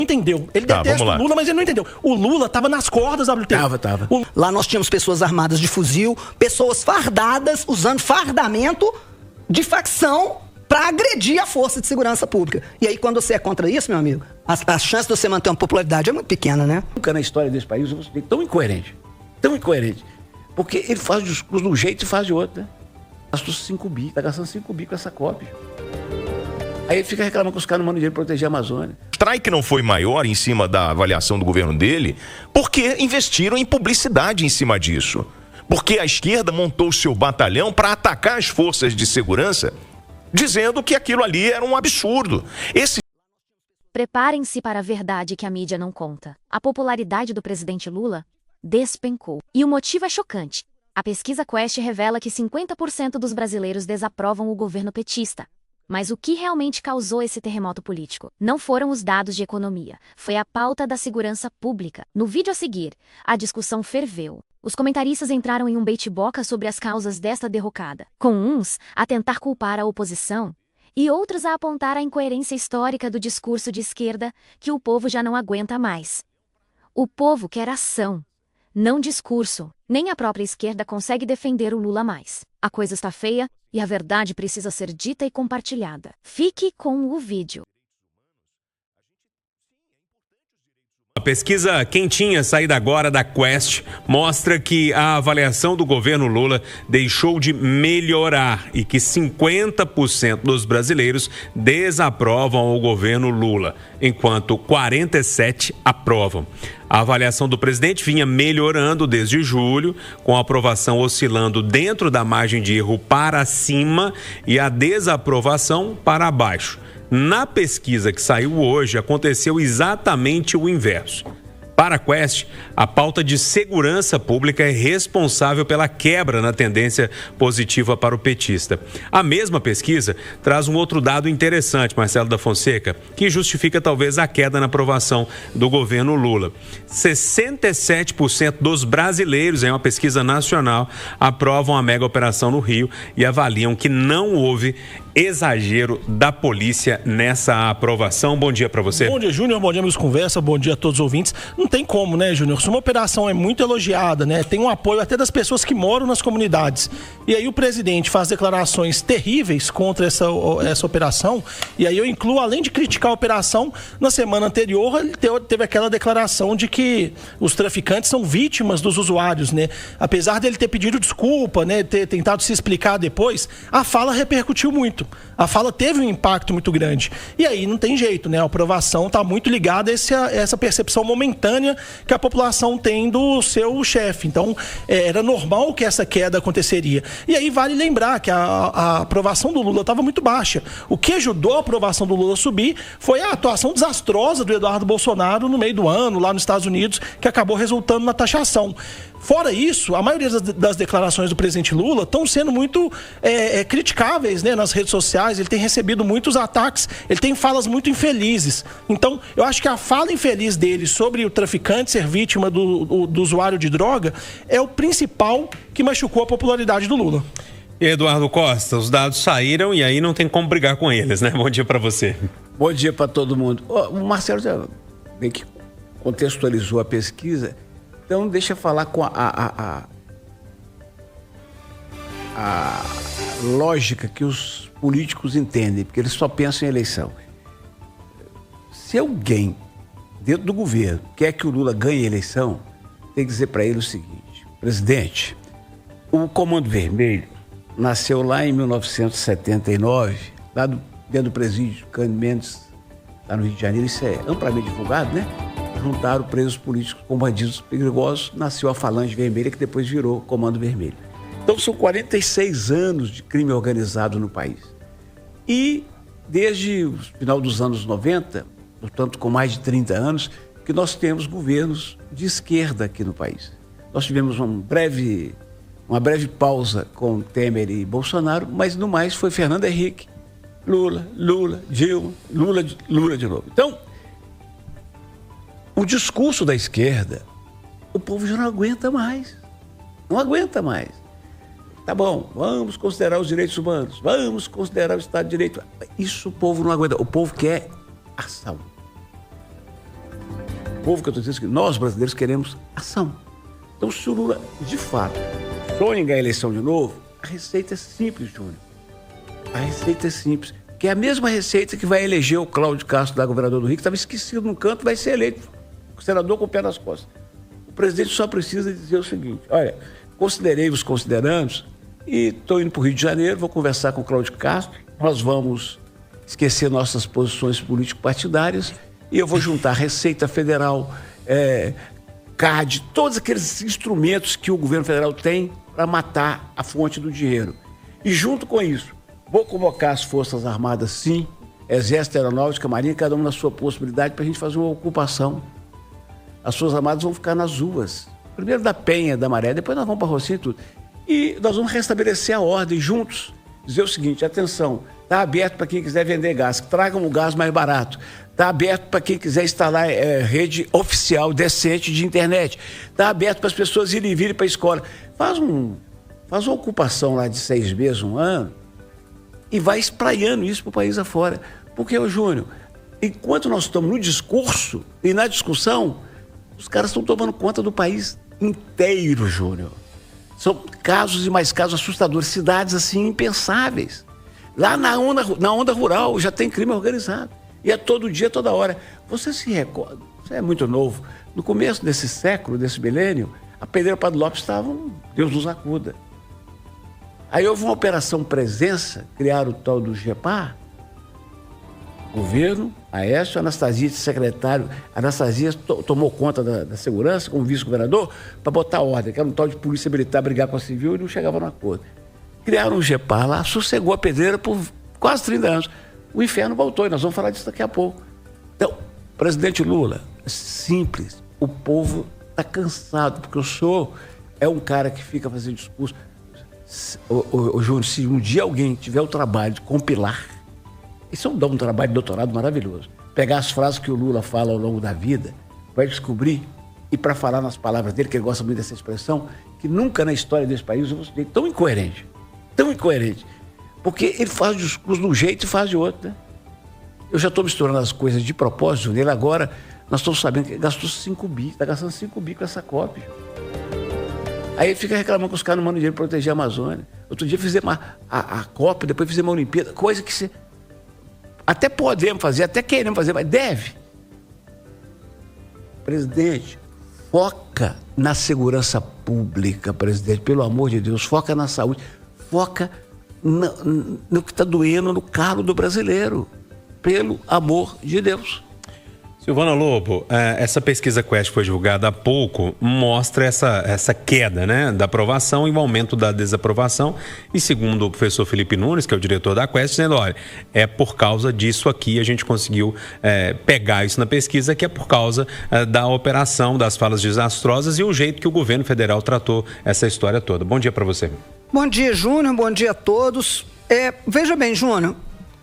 Entendeu? Ele detesta o Lula, mas ele não entendeu. O Lula tava nas cordas da WTO. Tava. Lá nós tínhamos pessoas armadas de fuzil, pessoas fardadas, usando fardamento de facção para agredir a força de segurança pública. E aí, quando você é contra isso, meu amigo, a chance de você manter uma popularidade é muito pequena, né? Nunca na história desse país eu vi tão incoerente. Porque ele faz o discurso de um jeito e faz de outro, né? Gastou 5 bi, tá gastando 5 bi com essa cópia. Aí ele fica reclamando que os caras não mandam dinheiro para proteger a Amazônia. O strike não foi maior em cima da avaliação do governo dele porque investiram em publicidade em cima disso. Porque a esquerda montou o seu batalhão para atacar as forças de segurança, dizendo que aquilo ali era um absurdo. Preparem-se para a verdade que a mídia não conta. A popularidade do presidente Lula despencou. E o motivo é chocante. A pesquisa Quest revela que 50% dos brasileiros desaprovam o governo petista. Mas o que realmente causou esse terremoto político? Não foram os dados de economia, foi a pauta da segurança pública. No vídeo a seguir, a discussão ferveu. Os comentaristas entraram em um bate-boca sobre as causas desta derrocada, com uns a tentar culpar a oposição e outros a apontar a incoerência histórica do discurso de esquerda que o povo já não aguenta mais. O povo quer ação, não discurso. Nem a própria esquerda consegue defender o Lula mais. A coisa está feia e a verdade precisa ser dita e compartilhada. Fique com o vídeo. A pesquisa quentinha saída agora da Quest mostra que a avaliação do governo Lula deixou de melhorar e que 50% dos brasileiros desaprovam o governo Lula, enquanto 47% aprovam. A avaliação do presidente vinha melhorando desde julho, com a aprovação oscilando dentro da margem de erro para cima e a desaprovação para baixo. Na pesquisa que saiu hoje, aconteceu exatamente o inverso. Para a Quest, a pauta de segurança pública é responsável pela quebra na tendência positiva para o petista. A mesma pesquisa traz um outro dado interessante, Marcelo da Fonseca, que justifica talvez a queda na aprovação do governo Lula. 67% dos brasileiros, em uma pesquisa nacional, aprovam a mega operação no Rio e avaliam que não houve exagero da polícia nessa aprovação. Bom dia para você. Bom dia, Júnior. Bom dia, amigos Conversa. Bom dia a todos os ouvintes. Não tem como, né, Júnior? Se uma operação é muito elogiada, né, tem um apoio até das pessoas que moram nas comunidades. E aí o presidente faz declarações terríveis contra essa operação. E aí eu incluo, além de criticar a operação, na semana anterior ele teve aquela declaração de que os traficantes são vítimas dos usuários, né? Apesar dele ter pedido desculpa, né, ter tentado se explicar depois, a fala repercutiu muito. A fala teve um impacto muito grande. E aí não tem jeito, né? A aprovação está muito ligada a essa percepção momentânea que a população tem do seu chefe. Então, era normal que essa queda aconteceria. E aí vale lembrar que a aprovação do Lula estava muito baixa. O que ajudou a aprovação do Lula a subir foi a atuação desastrosa do Eduardo Bolsonaro no meio do ano, lá nos Estados Unidos, que acabou resultando na taxação. Fora isso, a maioria das declarações do presidente Lula estão sendo muito criticáveis, né, nas redes sociais. Ele tem recebido muitos ataques, ele tem falas muito infelizes. Então, eu acho que a fala infeliz dele sobre o traficante ser vítima do usuário de droga é o principal que machucou a popularidade do Lula. E Eduardo Costa, os dados saíram e aí não tem como brigar com eles, né? Bom dia para você. Bom dia para todo mundo. O Marcelo já bem que contextualizou a pesquisa. Então, deixa eu falar com a lógica que os políticos entendem, porque eles só pensam em eleição. Se alguém, dentro do governo, quer que o Lula ganhe a eleição, tem que dizer para ele o seguinte: presidente, o Comando Vermelho nasceu lá em 1979, lá dentro do presídio Cândido Mendes, lá no Rio de Janeiro. Isso é amplamente divulgado, né? Juntaram presos políticos com bandidos perigosos, nasceu a Falange Vermelha, que depois virou Comando Vermelho. Então são 46 anos de crime organizado no país. E desde o final dos anos 90, portanto com mais de 30 anos, que nós temos governos de esquerda aqui no país. Nós tivemos uma breve pausa com Temer e Bolsonaro, mas no mais foi Fernando Henrique, Lula, Dilma, Lula de novo. Então, o discurso da esquerda, o povo já não aguenta mais. Não aguenta mais. Tá bom, vamos considerar os direitos humanos, vamos considerar o Estado de Direito. Isso o povo não aguenta. O povo quer ação. povo que eu estou dizendo que nós, brasileiros, queremos ação. Então, se o Lula, de fato, sonha em ganhar a eleição de novo, a receita é simples, Júnior. A receita é simples. Que é a mesma receita que vai eleger o Cláudio Castro, da governador do Rio, que estava esquecido num canto, vai ser eleito senador com o pé nas costas. O presidente só precisa dizer o seguinte: olha, considerei os considerandos e estou indo para o Rio de Janeiro, vou conversar com o Cláudio Castro, nós vamos esquecer nossas posições político-partidárias e eu vou juntar Receita Federal, CAD, todos aqueles instrumentos que o governo federal tem para matar a fonte do dinheiro. E junto com isso, vou convocar as Forças Armadas, sim, Exército, Aeronáutica, Marinha, cada um na sua possibilidade, para a gente fazer uma ocupação. As Forças Armadas vão ficar nas ruas. Primeiro da Penha, da Maré, depois nós vamos para Rocinha e tudo. E nós vamos restabelecer a ordem juntos. Dizer o seguinte: atenção, está aberto para quem quiser vender gás, tragam o gás mais barato. Está aberto para quem quiser instalar rede oficial decente de internet. Está aberto para as pessoas irem e virem para a escola. Faz uma ocupação lá de 6 meses, 1 ano, e vai espraiando isso para o país afora. Porque, Júnior, enquanto nós estamos no discurso e na discussão, os caras estão tomando conta do país inteiro, Júnior. São casos e mais casos assustadores, cidades assim impensáveis. Lá na onda rural já tem crime organizado. E é todo dia, toda hora. Você se recorda, você é muito novo, no começo desse século, desse milênio, a Pedreira Padre Lopes estava, Deus nos acuda. Aí houve uma operação presença, criaram o tal do GEPAR, governo, Aécio, Anastasia, secretário, Anastasia tomou conta da segurança como vice-governador para botar ordem, que era um tal de polícia militar brigar com a civil e não chegava no acordo. Criaram um GEPAR lá, sossegou a pedreira por quase 30 anos. O inferno voltou e nós vamos falar disso daqui a pouco. Então, presidente Lula, simples, o povo está cansado, porque o senhor é um cara que fica fazendo discurso. Júnior, se um dia alguém tiver o trabalho de compilar, isso é um trabalho de doutorado maravilhoso. Pegar as frases que o Lula fala ao longo da vida, vai descobrir, e para falar nas palavras dele, que ele gosta muito dessa expressão, que nunca na história desse país eu vou tão incoerente, porque ele faz o discurso de um jeito e faz de outro, né? Eu já estou misturando as coisas de propósito nele, agora nós estamos sabendo que ele gastou 5 bi, está gastando 5 bi com essa COP. Aí ele fica reclamando que os caras não mandam dinheiro para proteger a Amazônia. Outro dia fizemos a COP, depois fizemos a Olimpíada, coisa que até podemos fazer, até queremos fazer, mas deve. Presidente, foca na segurança pública, presidente, pelo amor de Deus, foca na saúde, foca no que está doendo no calo do brasileiro, pelo amor de Deus. Silvana Lobo, essa pesquisa Quest que foi divulgada há pouco mostra essa queda, né, da aprovação e o aumento da desaprovação. E segundo o professor Felipe Nunes, que é o diretor da Quest, dizendo, olha, é por causa disso aqui, a gente conseguiu pegar isso na pesquisa, que é por causa da operação, das falas desastrosas e o jeito que o governo federal tratou essa história toda. Bom dia para você. Bom dia, Júnior, bom dia a todos. Veja bem, Júnior,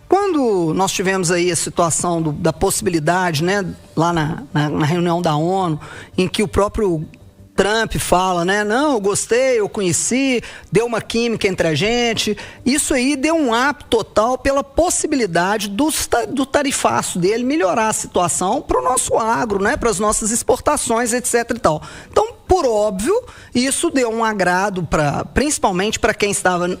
quando nós tivemos aí a situação da possibilidade, né, lá na reunião da ONU, em que o próprio Trump fala, né, não, eu gostei, eu conheci, deu uma química entre a gente, isso aí deu um up total pela possibilidade do tarifaço dele melhorar a situação para o nosso agro, né, para as nossas exportações, etc e tal. Então, por óbvio, isso deu um agrado principalmente para quem estava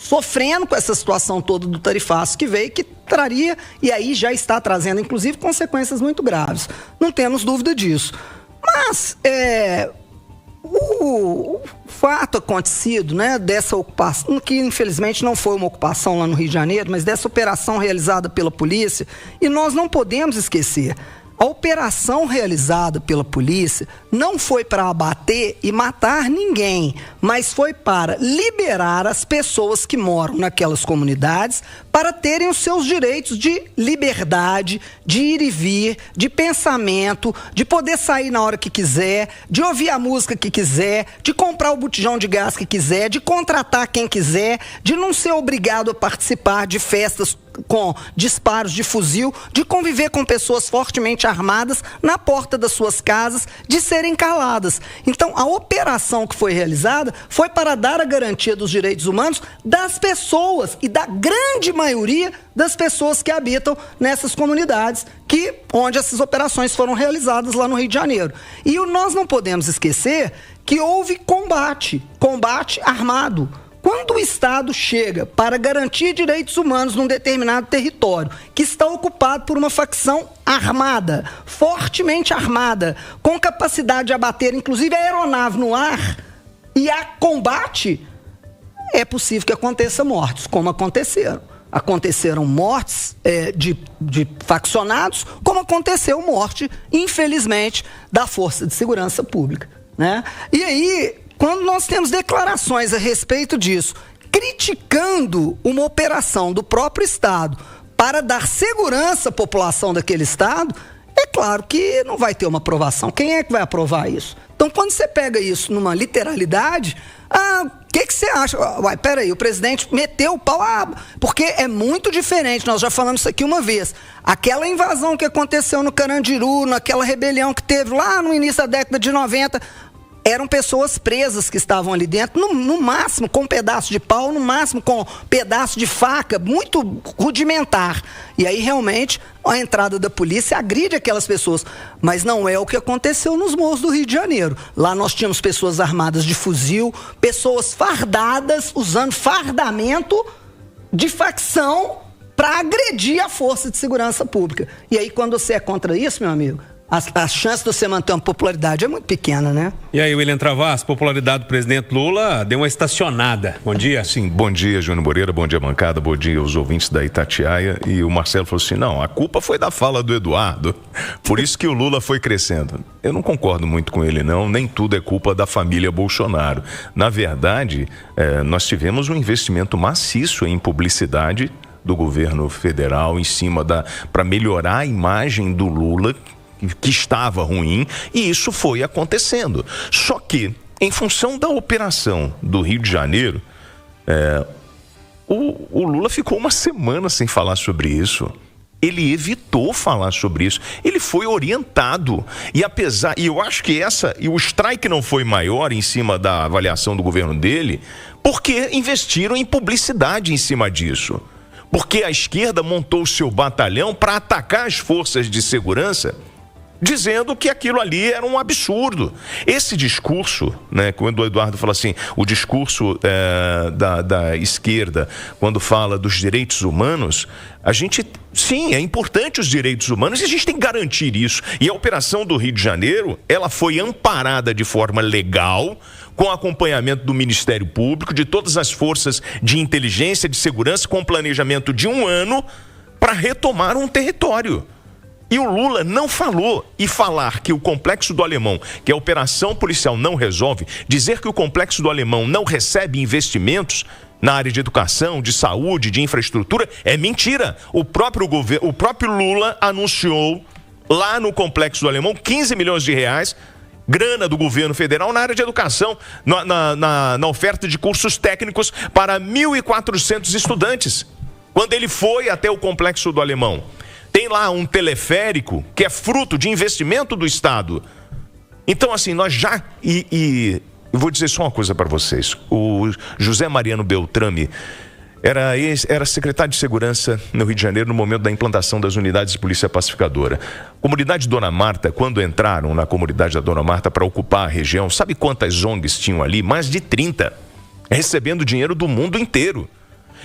sofrendo com essa situação toda do tarifaço que veio, que traria, e aí já está trazendo, inclusive, consequências muito graves. Não temos dúvida disso. Mas, o fato acontecido, né, dessa ocupação, que infelizmente não foi uma ocupação lá no Rio de Janeiro, mas dessa operação realizada pela polícia, e nós não podemos esquecer, a operação realizada pela polícia não foi para abater e matar ninguém, mas foi para liberar as pessoas que moram naquelas comunidades para terem os seus direitos de liberdade, de ir e vir, de pensamento, de poder sair na hora que quiser, de ouvir a música que quiser, de comprar o botijão de gás que quiser, de contratar quem quiser, de não ser obrigado a participar de festas com disparos de fuzil, de conviver com pessoas fortemente armadas na porta das suas casas, de serem caladas. Então, a operação que foi realizada foi para dar a garantia dos direitos humanos das pessoas e da grande maioria das pessoas que habitam nessas comunidades onde essas operações foram realizadas lá no Rio de Janeiro. E nós não podemos esquecer que houve combate armado. Quando o Estado chega para garantir direitos humanos num determinado território que está ocupado por uma facção armada, fortemente armada, com capacidade de abater inclusive a aeronave no ar, e há combate, é possível que aconteça mortes, como aconteceram. Aconteceram mortes de faccionados, como aconteceu morte, infelizmente, da Força de Segurança Pública, né? E aí, quando nós temos declarações a respeito disso, criticando uma operação do próprio Estado para dar segurança à população daquele Estado, é claro que não vai ter uma aprovação. Quem é que vai aprovar isso? Então, quando você pega isso numa literalidade, o que você acha? Peraí, o presidente meteu o pau, porque é muito diferente, nós já falamos isso aqui uma vez. Aquela invasão que aconteceu no Carandiru, naquela rebelião que teve lá no início da década de 90, eram pessoas presas que estavam ali dentro, no máximo com um pedaço de pau, no máximo com um pedaço de faca, muito rudimentar. E aí realmente a entrada da polícia agride aquelas pessoas. Mas não é o que aconteceu nos morros do Rio de Janeiro. Lá nós tínhamos pessoas armadas de fuzil, pessoas fardadas, usando fardamento de facção para agredir a Força de Segurança Pública. E aí quando você é contra isso, meu amigo, a chance de você manter uma popularidade é muito pequena, né? E aí, William Travassos, popularidade do presidente Lula deu uma estacionada. Bom dia. Sim, bom dia, Júnior Moreira, bom dia, bancada, bom dia aos ouvintes da Itatiaia. E o Marcelo falou assim, não, a culpa foi da fala do Eduardo, por isso que o Lula foi crescendo. Eu não concordo muito com ele, não, nem tudo é culpa da família Bolsonaro. Na verdade, nós tivemos um investimento maciço em publicidade do governo federal em cima para melhorar a imagem do Lula, que estava ruim, e isso foi acontecendo. Só que, em função da operação do Rio de Janeiro, o Lula ficou uma semana sem falar sobre isso. Ele evitou falar sobre isso. Ele foi orientado. E eu acho que o strike não foi maior em cima da avaliação do governo dele, porque investiram em publicidade em cima disso. Porque a esquerda montou o seu batalhão para atacar as forças de segurança, dizendo que aquilo ali era um absurdo. Esse discurso, né, quando o Eduardo fala assim, o discurso da esquerda, quando fala dos direitos humanos, sim, é importante os direitos humanos e a gente tem que garantir isso. E a operação do Rio de Janeiro, ela foi amparada de forma legal, com acompanhamento do Ministério Público, de todas as forças de inteligência, de segurança, com planejamento de 1 ano para retomar um território. E o Lula não falou, e falar que o Complexo do Alemão, que a operação policial não resolve, dizer que o Complexo do Alemão não recebe investimentos na área de educação, de saúde, de infraestrutura, é mentira. O próprio Lula anunciou lá no Complexo do Alemão 15 milhões de reais, grana do governo federal na área de educação, na oferta de cursos técnicos para 1.400 estudantes. Quando ele foi até o Complexo do Alemão, tem lá um teleférico que é fruto de investimento do Estado. Então, assim, nós já... eu vou dizer só uma coisa para vocês. O José Mariano Beltrame era secretário de Segurança no Rio de Janeiro no momento da implantação das unidades de polícia pacificadora. Comunidade Dona Marta, quando entraram na comunidade da Dona Marta para ocupar a região, sabe quantas ONGs tinham ali? Mais de 30, recebendo dinheiro do mundo inteiro.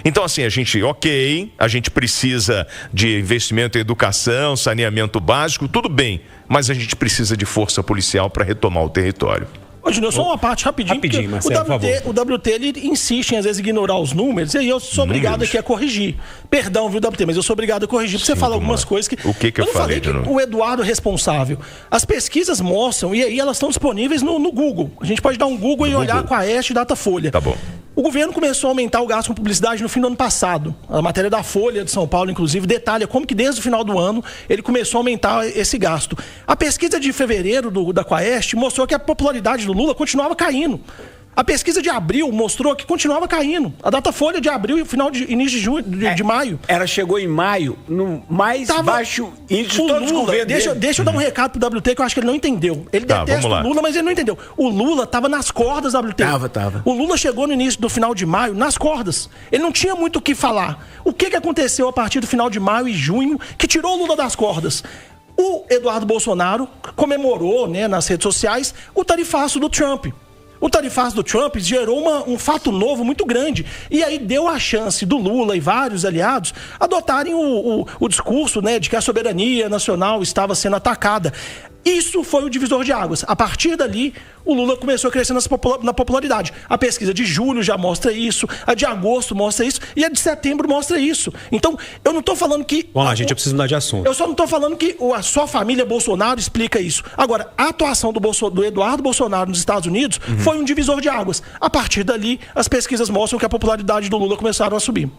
Então, assim, a gente precisa de investimento em educação, saneamento básico, tudo bem, mas a gente precisa de força policial para retomar o território. Ô, Júnior, só uma parte rapidinho, Marcelo, o WT ele insiste em, às vezes, ignorar os números, e aí eu sou obrigado aqui a corrigir. Perdão, viu, WT, mas eu sou obrigado a corrigir, porque você fala algumas coisas que... O que eu falei que o Eduardo é responsável. As pesquisas mostram, e aí elas estão disponíveis no Google. A gente pode dar um Google e olhar com a Quaest e Datafolha. Tá bom. O governo começou a aumentar o gasto com publicidade no fim do ano passado. A matéria da Folha de São Paulo, inclusive, detalha como que desde o final do ano ele começou a aumentar esse gasto. A pesquisa de fevereiro da Quaest mostrou que a popularidade do Lula continuava caindo. A pesquisa de abril mostrou que continuava caindo. A Datafolha de abril e início de, de maio. Ela chegou em maio no mais baixo índice de todos os governos. Deixa eu dar um recado pro WT que eu acho que ele não entendeu. Ele detesta o Lula, mas ele não entendeu. O Lula tava nas cordas, WT. Tava. O Lula chegou no início do final de maio nas cordas. Ele não tinha muito o que falar. O que aconteceu a partir do final de maio e junho que tirou o Lula das cordas? O Eduardo Bolsonaro comemorou, né, nas redes sociais o tarifaço do Trump. O tarifaço do Trump gerou um fato novo muito grande. E aí deu a chance do Lula e vários aliados adotarem o discurso, né, de que a soberania nacional estava sendo atacada. Isso foi o divisor de águas. A partir dali, o Lula começou a crescer na popularidade. A pesquisa de julho já mostra isso, a de agosto mostra isso e a de setembro mostra isso. Então, eu não estou falando que... Vamos lá, gente, eu preciso mudar de assunto. Eu só não estou falando que a sua família Bolsonaro explica isso. Agora, a atuação do Eduardo Bolsonaro nos Estados Unidos foi um divisor de águas. A partir dali, as pesquisas mostram que a popularidade do Lula começaram a subir.